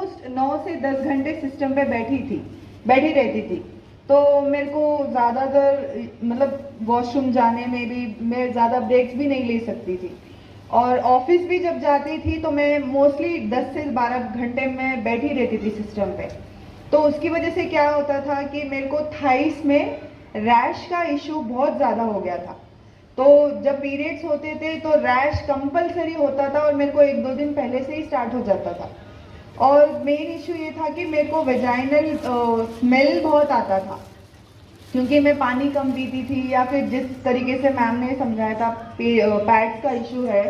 Almost 9 से 10 घंटे system पे बैठी रहती थी। तो मेरे को ज़्यादातर मतलब वॉशरूम जाने में भी मैं ज़्यादा ब्रेक्स भी नहीं ले सकती थी, और ऑफिस भी जब जाती थी तो मैं मोस्टली 10 से 12 घंटे में बैठी रहती थी सिस्टम पे। तो उसकी वजह से क्या होता था कि मेरे को थाइस में रैश का इशू बहुत ज़्यादा हो गया था। तो जब पीरियड्स होते थे तो रैश कंपलसरी होता था और मेरे को 1-2 दिन पहले से ही स्टार्ट हो जाता था। और मेन इशू ये था कि मेरे को वेजाइनल स्मेल बहुत आता था, क्योंकि मैं पानी कम पीती थी, या फिर जिस तरीके से मैम ने समझाया था पैड्स का इशू है,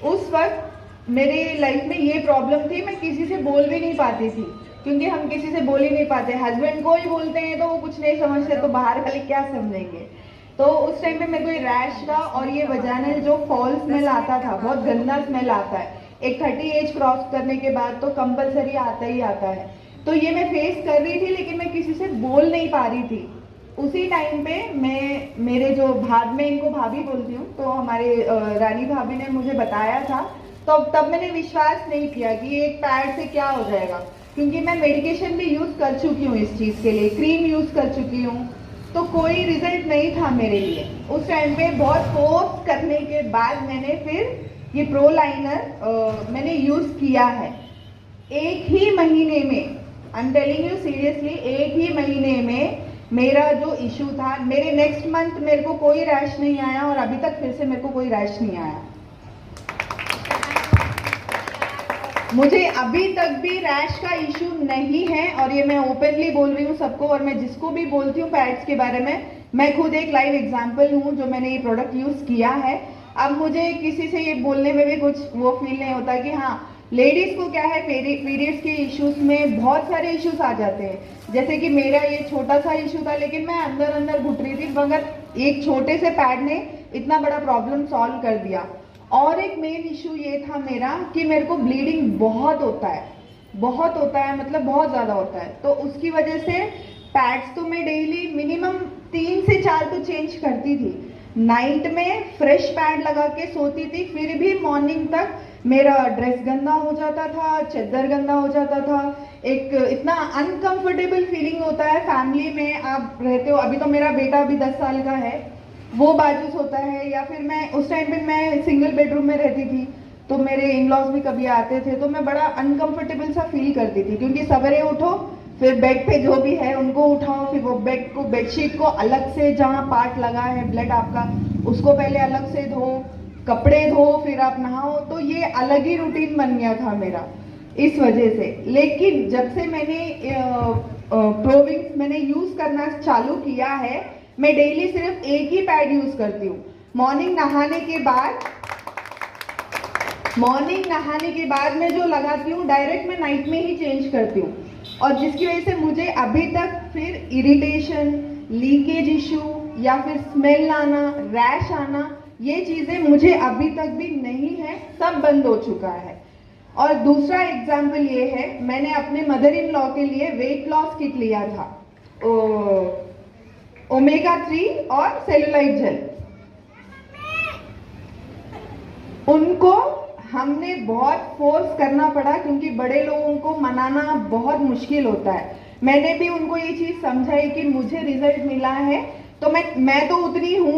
उस वक्त मेरे लाइफ में ये प्रॉब्लम थी। मैं किसी से बोल भी नहीं पाती थी, क्योंकि हम किसी से बोल ही नहीं पाते। हस्बैंड को ही बोलते हैं तो वो कुछ नहीं समझते, तो बाहर वाले क्या समझेंगे। तो उस टाइम पे मेरे को ये रैश का और ये वजाइनल जो फॉल स्मेल आता था, बहुत गंदा स्मेल आता है। एक 30 एज क्रॉस करने के बाद तो कंपलसरी आता ही आता है। तो ये मैं फेस कर रही थी, लेकिन मैं किसी से बोल नहीं पा रही थी। उसी टाइम पे मेरे जो मैं इनको भाभी बोलती हूँ, तो हमारे रानी भाभी ने मुझे बताया था। तो तब मैंने विश्वास नहीं किया कि ये एक पैड से क्या हो जाएगा, क्योंकि मैं मेडिकेशन भी यूज कर चुकी हूँ इस चीज के लिए, क्रीम यूज कर चुकी हूँ, तो कोई रिजल्ट नहीं था मेरे लिए। उस टाइम पे बहुत फोर्स करने के बाद मैंने फिर ये प्रो लाइनर मैंने यूज किया है। एक ही महीने में, I am telling you seriously, एक ही महीने में मेरा जो इशू था, मेरे नेक्स्ट मंथ मेरे को कोई रैश नहीं आया, और अभी तक फिर से मेरे को कोई रैश नहीं आया। मुझे अभी तक भी रैश का इशू नहीं है, और ये मैं ओपनली बोल रही हूँ सबको। और मैं जिसको भी बोलती हूँ पैड्स के बारे में, मैं खुद एक लाइव एग्जांपल हूँ जो मैंने ये प्रोडक्ट यूज किया है। अब मुझे किसी से ये बोलने में भी कुछ वो फील नहीं होता कि हाँ, लेडीज को क्या है, पीरियड्स के इश्यूज में बहुत सारे इश्यूज आ जाते हैं। जैसे कि मेरा ये छोटा सा इशू था, लेकिन मैं अंदर अंदर घुट रही थी, मगर एक छोटे से पैड ने इतना बड़ा प्रॉब्लम सॉल्व कर दिया। और एक मेन इशू ये था मेरा कि मेरे को ब्लीडिंग बहुत होता है, मतलब बहुत ज्यादा होता है। तो उसकी वजह से पैड्स तो मैं डेली मिनिमम 3 से 4 तो चेंज करती थी। नाइट में फ्रेश पैड लगा के सोती थी, फिर भी मॉर्निंग तक मेरा ड्रेस गंदा हो जाता था, चद्दर गंदा हो जाता था। एक इतना अनकंफर्टेबल फीलिंग होता है। फैमिली में आप रहते हो, अभी तो मेरा बेटा अभी 10 साल का है, वो बाजूस होता है, या फिर मैं उस टाइम पे मैं सिंगल बेडरूम में रहती थी, तो मेरे इन लॉज भी कभी आते थे, तो मैं बड़ा अनकंफर्टेबल सा फील करती थी। क्योंकि सवेरे उठो, फिर बेड पे जो भी है उनको उठाओ, फिर वो बेडशीट को अलग से, जहाँ पार्ट लगा है ब्लड आपका, उसको पहले अलग से धो, कपड़े धो, फिर आप नहाओ। तो ये अलग ही रूटीन बन गया था मेरा इस वजह से। लेकिन जब से मैंने प्रोविंग्स मैंने यूज करना चालू किया है, मैं डेली सिर्फ एक ही पैड यूज करती हूँ। मॉर्निंग नहाने के बाद मैं जो लगाती हूँ, डायरेक्ट मैं नाइट में ही चेंज करती हूँ। और जिसकी वजह से मुझे अभी तक फिर इरिटेशन, लीकेज इशू, या फिर स्मेल आना, रैश आना, ये चीजें मुझे अभी तक भी नहीं है, सब बंद हो चुका है। और दूसरा एग्जाम्पल ये है, मैंने अपने मदर इन लॉ के लिए वेट लॉस किट लिया था, ओमेगा 3 और सेलुलाइट जेल। उनको हमने बहुत फोर्स करना पड़ा, क्योंकि बड़े लोगों को मनाना बहुत मुश्किल होता है। मैंने भी उनको ये चीज समझाई कि मुझे रिजल्ट मिला है, तो मैं तो उतनी हूँ